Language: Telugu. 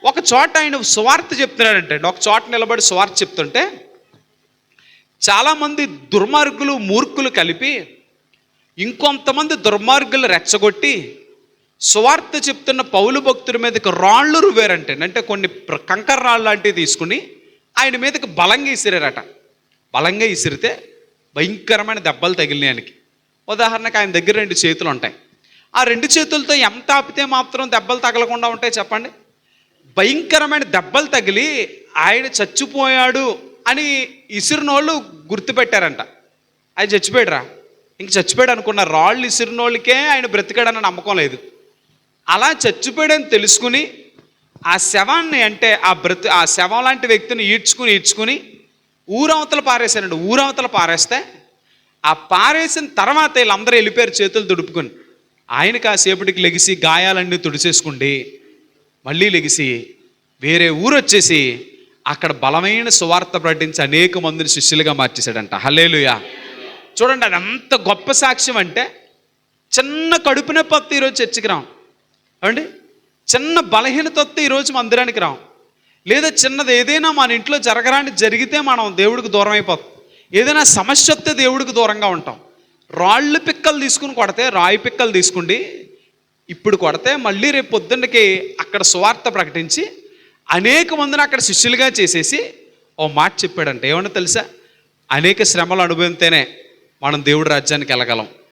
ఒక చోట ఆయన సువార్త చెప్తున్నాడంటే, ఒక చోట నిలబడి సువార్త చెప్తుంటే చాలామంది దుర్మార్గులు మూర్ఖులు కలిపి ఇంకొంతమంది దుర్మార్గులు రెచ్చగొట్టి సువార్త చెప్తున్న పౌలు భక్తుడి మీదకి రాళ్ళు రువ్వారంటే, అంటే కొన్ని కంకర రాళ్ళు లాంటివి తీసుకుని ఆయన మీదకి బలంగా ఇసిరారట. బలంగా ఇసిరితే భయంకరమైన దెబ్బలు తగిలినాయి ఆయనకి. ఉదాహరణకు ఆయన దగ్గర 2 చేతులు ఉంటాయి. ఆ 2 చేతులతో ఎంత ఆపితే మాత్రం దెబ్బలు తగలకుండా ఉంటాయి చెప్పండి? భయంకరమైన దెబ్బలు తగిలి ఆయన చచ్చిపోయాడు అని ఇసిరినోళ్ళు గుర్తుపెట్టారంట. ఆయన చచ్చిపోయాడురా, ఇంక చచ్చిపోయాడు అనుకున్నారు. రాళ్ళు ఇసిరినోళ్ళకే ఆయన బ్రతికాడన్న నమ్మకం లేదు. అలా చచ్చిపోయాడని తెలుసుకుని ఆ శవాన్ని, అంటే ఆ శవం లాంటి వ్యక్తిని ఈడ్చుకుని ఊరవతల పారేశారండి. ఊరవతల పారేస్తే ఆ పారేసిన తర్వాత వీళ్ళందరూ వెళ్ళిపోయారు చేతులు దుడుపుకొని. ఆయన కాసేపటికి లెగిసి గాయాలన్నీ తుడిచేసుకుండి మళ్ళీ లెగిసి వేరే ఊరు వచ్చేసి అక్కడ బలమైన సువార్త ప్రకటించి అనేక మందిని శిష్యులుగా మార్చేశాడంట. హల్లెలూయా. చూడండి, అది అంత గొప్ప సాక్ష్యం. అంటే చిన్న కడుపు నొప్పి వస్తే ఈరోజు చర్చికి రాం అండి, చిన్న బలహీనత వస్తే ఈరోజు మందిరానికి రాం, లేదా చిన్నది ఏదైనా మన ఇంట్లో జరగరాని జరిగితే మనం దేవుడికి దూరం అయిపోతాం. ఏదైనా సమస్య వస్తే దేవుడికి దూరంగా ఉంటాం. రాళ్ళు పిక్కలు తీసుకుని కొడితే, రాయి పిక్కలు తీసుకుండి ఇప్పుడు కొడితే మళ్ళీ రేపు పొద్దున్నకి అక్కడ సువార్త ప్రకటించి అనేక మందిని అక్కడ శిష్యులుగా చేసేసి ఓ మాట చెప్పాడంటే, ఏమన్నా తెలుసా? అనేక శ్రమలు అనుభవిస్తేనే మనం దేవుడి రాజ్యానికి వెళ్ళగలం.